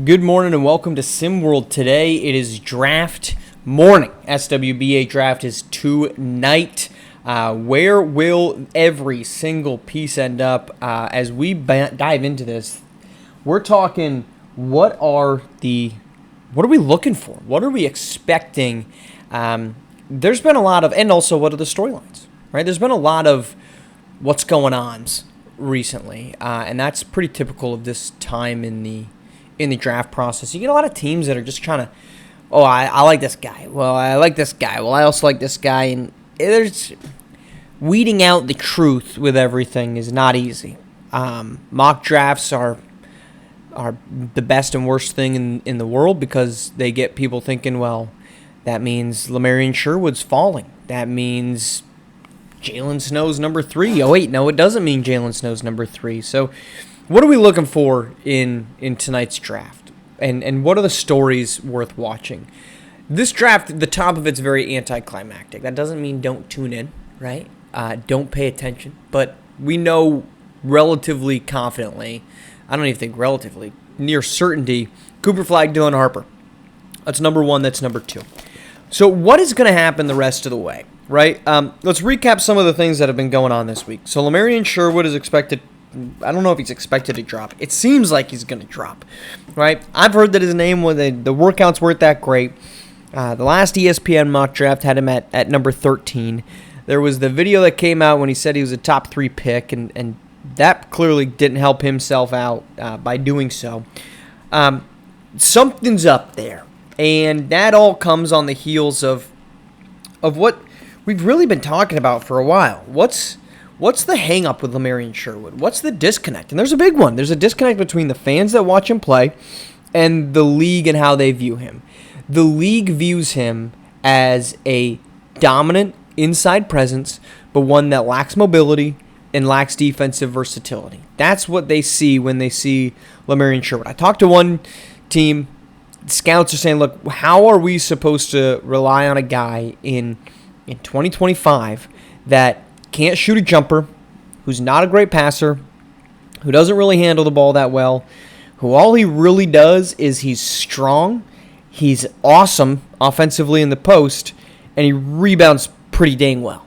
Good morning and welcome to SimWorld. Today it is draft morning. SWBA draft is tonight. Where will every single piece end up? As we dive into this, we're talking what are we looking for? What are we expecting? There's been a lot of, and also what are the storylines, right? There's been a lot of what's going on recently, and that's pretty typical of this time in the draft process. You get a lot of teams that are just trying to, I like this guy. Well, I like this guy. Well, I also like this guy. And there's weeding out the truth with everything is not easy. Mock drafts are the best and worst thing in the world because they get people thinking, well, that means Lamarian Sherwood's falling. That means Jalen Snow's number 3. Oh, wait, no, it doesn't mean Jalen Snow's number 3. So what are we looking for in tonight's draft? And what are the stories worth watching? This draft, the top of it's very anticlimactic. That doesn't mean don't tune in, right? Don't pay attention. But we know relatively confidently, I don't even think relatively, near certainty, Cooper Flagg, Dylan Harper. That's number 1, that's number 2. So what is going to happen the rest of the way, right? Let's recap some of the things that have been going on this week. So Lamarian Sherwood is expected, I don't know if he's expected to drop. It seems like he's going to drop, right? I've heard that his name, the workouts weren't that great. The last ESPN mock draft had him at number 13. There was the video that came out when he said he was a top 3 pick, and that clearly didn't help himself out by doing so. Something's up there, and that all comes on the heels of what we've really been talking about for a while. What's the hang-up with Lamarian Sherwood? What's the disconnect? And there's a big one. There's a disconnect between the fans that watch him play and the league and how they view him. The league views him as a dominant inside presence, but one that lacks mobility and lacks defensive versatility. That's what they see when they see Lamarian Sherwood. I talked to one team. Scouts are saying, look, how are we supposed to rely on a guy in 2025 that can't shoot a jumper, who's not a great passer, who doesn't really handle the ball that well, who all he really does is he's strong, he's awesome offensively in the post, and he rebounds pretty dang well.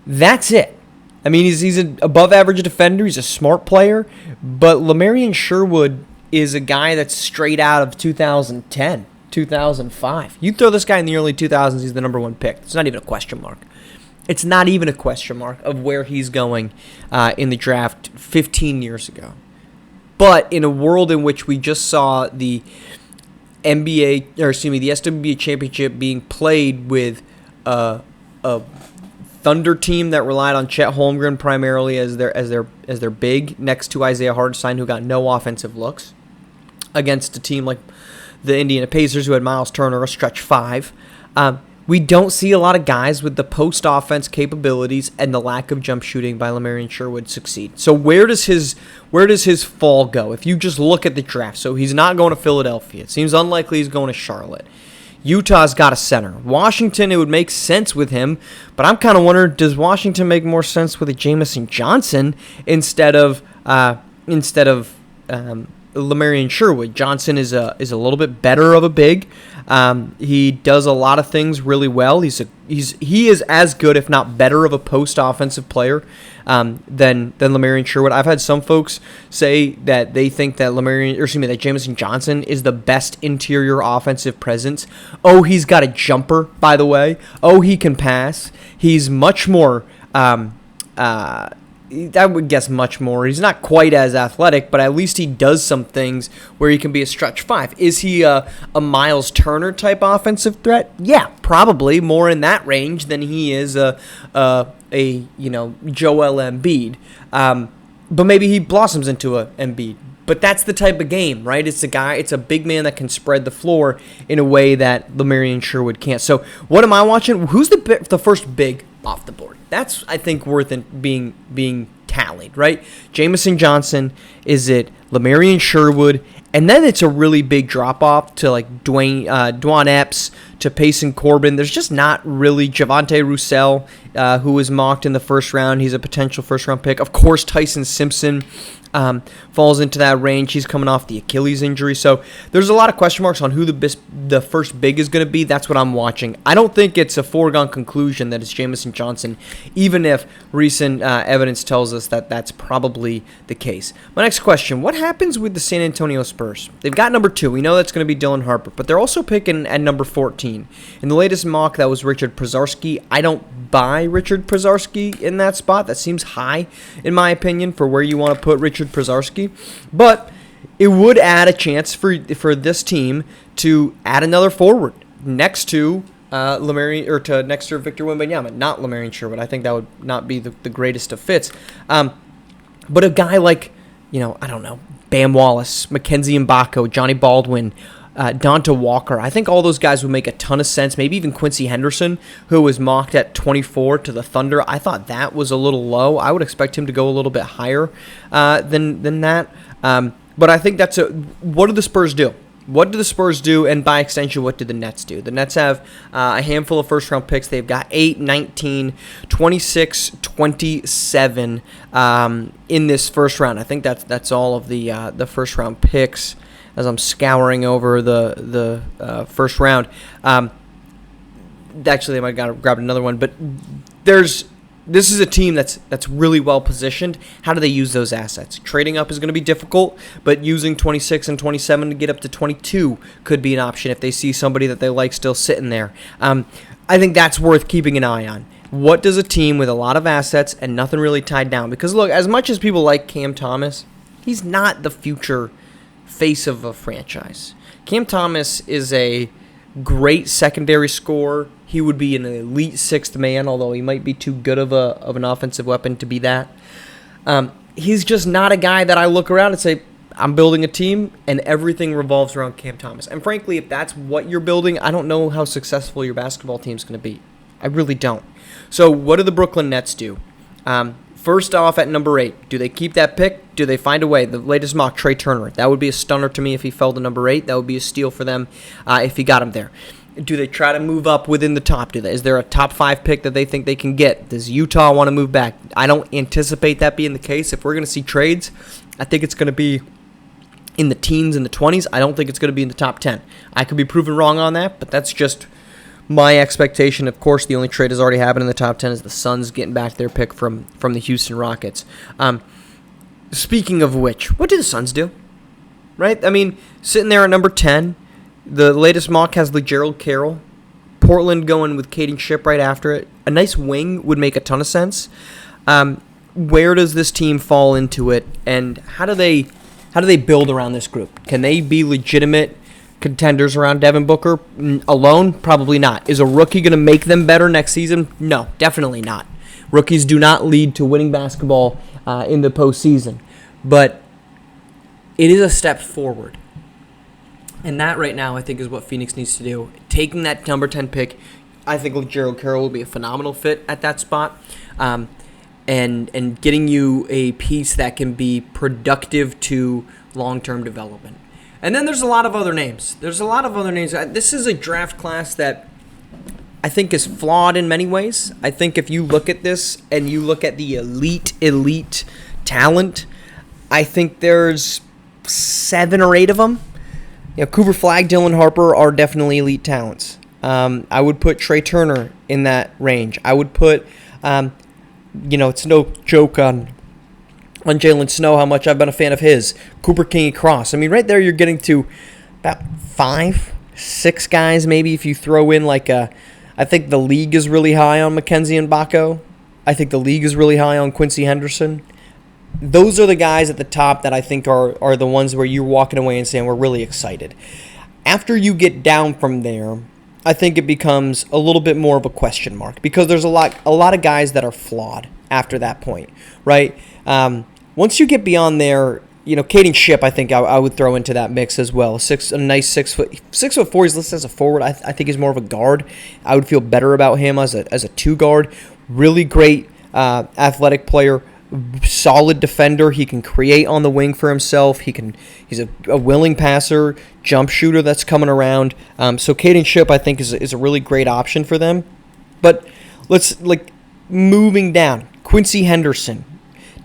That's it. I mean, he's an above-average defender, he's a smart player, but Lamarian Sherwood is a guy that's straight out of 2010, 2005. You throw this guy in the early 2000s, he's the number 1 pick. It's not even a question mark. It's not even a question mark of where he's going in the draft 15 years ago. But in a world in which we just saw the the SWBA championship being played with a Thunder team that relied on Chet Holmgren primarily as their big next to Isaiah Hartenstein, who got no offensive looks, against a team like the Indiana Pacers, who had Miles Turner, a stretch 5. We don't see a lot of guys with the post offense capabilities and the lack of jump shooting by Lamarian Sherwood succeed. So where does his fall go? If you just look at the draft, so he's not going to Philadelphia. It seems unlikely he's going to Charlotte. Utah's got a center. Washington, it would make sense with him, but I'm kind of wondering, does Washington make more sense with a Jamison Johnson instead of Lamarian Sherwood? Johnson is a little bit better of a big. He does a lot of things really well. He is as good, if not better, of a post offensive player than Lamarian Sherwood. I've had some folks say that they think that that Jamison Johnson is the best interior offensive presence. Oh, he's got a jumper, by the way. Oh, he can pass. He's much more. I would guess much more. He's not quite as athletic, but at least he does some things where he can be a stretch 5. Is he a Miles Turner type offensive threat? Yeah, probably more in that range than he is a Joel Embiid. But maybe he blossoms into a Embiid. But that's the type of game, right? It's a big man that can spread the floor in a way that Lamarian Sherwood can't. So what am I watching? Who's the first big off the board? That's, I think, worth it being tallied, right? Jamison Johnson, is it Lamarian Sherwood, and then it's a really big drop-off to like Dwan Epps, to Payson Corbin. There's just not really Javonte Roussel, who was mocked in the first round. He's a potential first-round pick. Of course, Tyson Simpson, falls into that range. He's coming off the Achilles injury. So there's a lot of question marks on who the first big is going to be. That's what I'm watching. I don't think it's a foregone conclusion that it's Jamison Johnson, even if recent evidence tells us that that's probably the case. My next question, what happens with the San Antonio Spurs? They've got number 2. We know that's going to be Dylan Harper, but they're also picking at number 14. In the latest mock, that was Richard Przarski. I don't buy Richard Przarski in that spot. That seems high, in my opinion, for where you want to put Richard Przarski, but it would add a chance for this team to add another forward next to next to Victor Wembanyama, not Lamarian Sherwood. I think that would not be the greatest of fits, but a guy like I don't know, Bam Wallace, Mackenzie Mbako, Johnny Baldwin, Donta Walker. I think all those guys would make a ton of sense. Maybe even Quincy Henderson, who was mocked at 24 to the Thunder. I thought that was a little low. I would expect him to go a little bit higher than that. But I think what do the Spurs do? What do the Spurs do, and by extension, what do the Nets do? The Nets have a handful of first-round picks. They've got 8, 19, 26, 27 in this first round. I think that's all of the first-round picks as I'm scouring over the first round. Actually, I might have grabbed another one, but this is a team that's really well positioned. How do they use those assets? Trading up is going to be difficult, but using 26 and 27 to get up to 22 could be an option if they see somebody that they like still sitting there. I think that's worth keeping an eye on. What does a team with a lot of assets and nothing really tied down? Because look, as much as people like Cam Thomas, he's not the future face of a franchise. Cam Thomas is a great secondary scorer. He would be an elite sixth man, although he might be too good of an offensive weapon to be that. He's just not a guy that I look around and say, I'm building a team, and everything revolves around Cam Thomas. And frankly, if that's what you're building, I don't know how successful your basketball team's going to be. I really don't. So what do the Brooklyn Nets do? First off, at number 8, do they keep that pick? Do they find a way? The latest mock, Trey Turner. That would be a stunner to me if he fell to number 8. That would be a steal for them if he got him there. Do they try to move up within the top? Is there a top 5 pick that they think they can get? Does Utah want to move back? I don't anticipate that being the case. If we're going to see trades, I think it's going to be in the teens and the 20s. I don't think it's going to be in the top 10. I could be proven wrong on that, but that's just my expectation. Of course, the only trade that's already happened in the top 10 is the Suns getting back their pick from the Houston Rockets. Speaking of which, what do the Suns do? Right? I mean, sitting there at number 10, the latest mock has Gerald Carroll. Portland going with Caden Shipp right after it. A nice wing would make a ton of sense. Where does this team fall into it, and how do they build around this group? Can they be legitimate contenders around Devin Booker alone? Probably not. Is a rookie going to make them better next season? No, definitely not. Rookies do not lead to winning basketball in the postseason, but it is a step forward. And that right now, I think, is what Phoenix needs to do. Taking that number 10 pick, I think Gerald Carroll will be a phenomenal fit at that spot. And getting you a piece that can be productive to long-term development. And then there's a lot of other names. This is a draft class that I think is flawed in many ways. I think if you look at this and you look at the elite talent, I think there's 7 or 8 of them. Cooper Flagg, Dylan Harper are definitely elite talents. I would put Trey Turner in that range. I would put, it's no joke on Jalen Snow how much I've been a fan of his. Cooper King-Cross. I mean, right there you're getting to about 5, 6 guys maybe if you throw in I think the league is really high on Mackenzie Mbako. I think the league is really high on Quincy Henderson. Those are the guys at the top that I think are the ones where you're walking away and saying we're really excited. After you get down from there, I think it becomes a little bit more of a question mark because there's a lot of guys that are flawed after that point, right? Once you get beyond there, Caden Shipp, I think I would throw into that mix as well. A nice 6'4". He's listed as a forward. I think he's more of a guard. I would feel better about him as a 2 guard. Really great athletic player. Solid defender. He can create on the wing for himself. He's a willing passer, jump shooter that's coming around. So Caden Shipp, I think, is a really great option for them. But let's moving down. Quincy Henderson,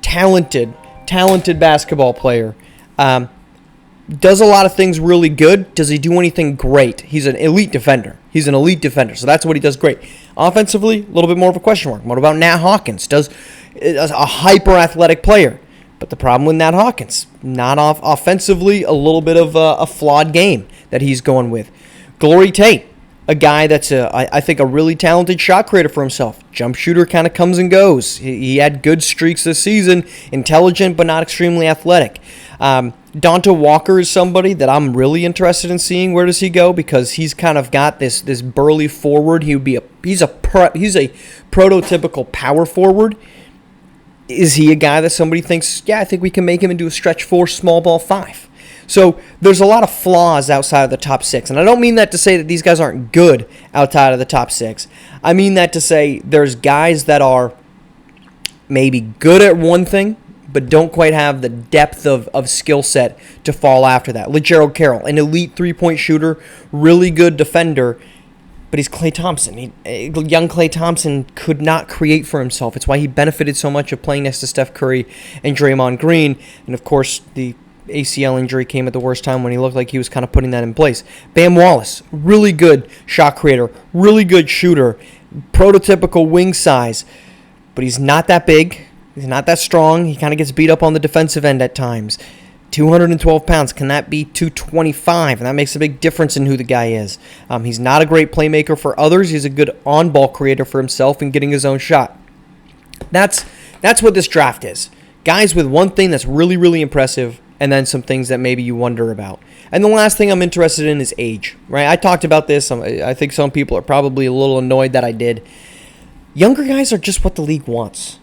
talented, talented basketball player. Does a lot of things really good. Does he do anything great? He's an elite defender. So that's what he does great. Offensively, a little bit more of a question mark. What about Nat Hawkins? Does a hyper-athletic player. But the problem with Nat Hawkins, not offensively, a little bit of a flawed game that he's going with. Glory Tate, a guy that's, I think, a really talented shot creator for himself. Jump shooter kind of comes and goes. He had good streaks this season. Intelligent, but not extremely athletic. Donta Walker is somebody that I'm really interested in seeing. Where does he go? Because he's kind of got this burly forward. He's a prototypical power forward. Is he a guy that somebody thinks, yeah, I think we can make him into a stretch 4, small ball 5? So there's a lot of flaws outside of the top 6. And I don't mean that to say that these guys aren't good outside of the top 6. I mean that to say there's guys that are maybe good at one thing, but don't quite have the depth of skill set to fall after that. LeGerald Carroll, an elite three-point shooter, really good defender, but he's Klay Thompson. Young Klay Thompson could not create for himself. It's why he benefited so much of playing next to Steph Curry and Draymond Green. And, of course, the ACL injury came at the worst time when he looked like he was kind of putting that in place. Bam Wallace, really good shot creator, really good shooter, prototypical wing size, but he's not that big. He's not that strong. He kind of gets beat up on the defensive end at times. 212 pounds. Can that be 225? And that makes a big difference in who the guy is. He's not a great playmaker for others. He's a good on-ball creator for himself and getting his own shot. That's what this draft is. Guys with one thing that's really, really impressive, and then some things that maybe you wonder about. And the last thing I'm interested in is age. Right? I talked about this. I think some people are probably a little annoyed that I did. Younger guys are just what the league wants.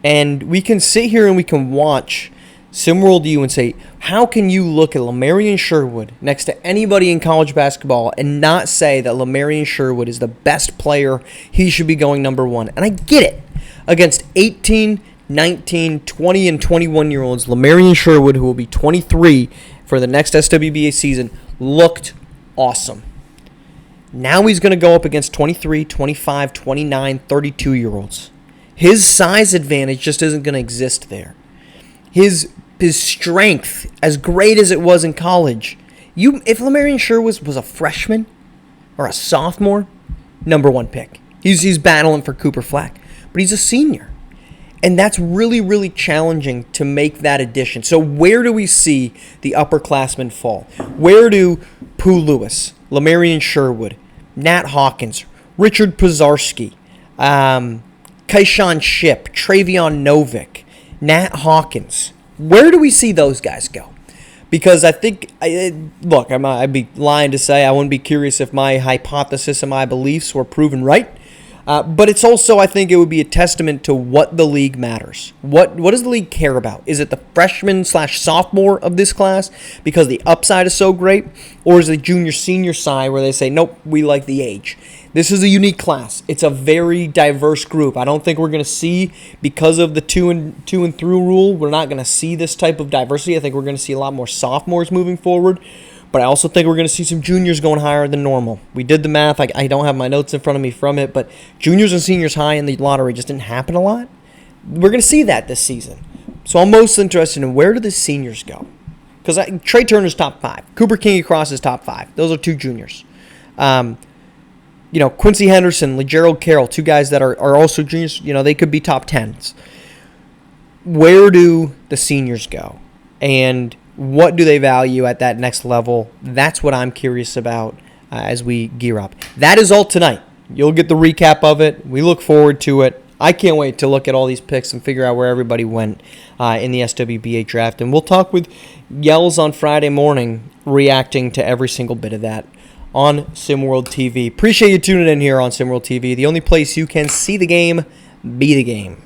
And we can sit here and we can watch SimWorld U and say, how can you look at Lamarian Sherwood next to anybody in college basketball and not say that Lamarian Sherwood is the best player, he should be going number 1? And I get it. Against 18, 19, 20, and 21-year-olds, Lamarian Sherwood, who will be 23 for the next SWBA season, looked awesome. Now he's going to go up against 23, 25, 29, 32-year-olds. His size advantage just isn't going to exist there. His strength, as great as it was in college, if Lamarian Sherwood was a freshman or a sophomore, number 1 pick. He's battling for Cooper Flack, but he's a senior. And that's really, really challenging to make that addition. So where do we see the upperclassmen fall? Where do Pooh Lewis, Lamarian Sherwood, Nat Hawkins, Richard Pozarski, Kayshawn Shipp, Travion Novick, Nat Hawkins. Where do we see those guys go? Because I think, I'd be lying to say I wouldn't be curious if my hypothesis and my beliefs were proven right. But it's also, I think it would be a testament to what the league matters. What does the league care about? Is it the freshman/sophomore of this class because the upside is so great? Or is it junior-senior side where they say, nope, we like the age? This is a unique class. It's a very diverse group. I don't think we're going to see, because of the two and through rule, we're not going to see this type of diversity. I think we're going to see a lot more sophomores moving forward. But I also think we're going to see some juniors going higher than normal. We did the math. I don't have my notes in front of me from it, but juniors and seniors high in the lottery just didn't happen a lot. We're going to see that this season. So I'm most interested in where do the seniors go? Because Trey Turner's top 5. Cooper King-Cross is top 5. Those are 2 juniors. Quincy Henderson, LeGerald Carroll, 2 guys that are also juniors. They could be top 10s. Where do the seniors go? And what do they value at that next level? That's what I'm curious about as we gear up. That is all tonight. You'll get the recap of it. We look forward to it. I can't wait to look at all these picks and figure out where everybody went in the SWBA draft. And we'll talk with Yells on Friday morning, reacting to every single bit of that on SimWorld TV. Appreciate you tuning in here on SimWorld TV, the only place you can see the game, be the game.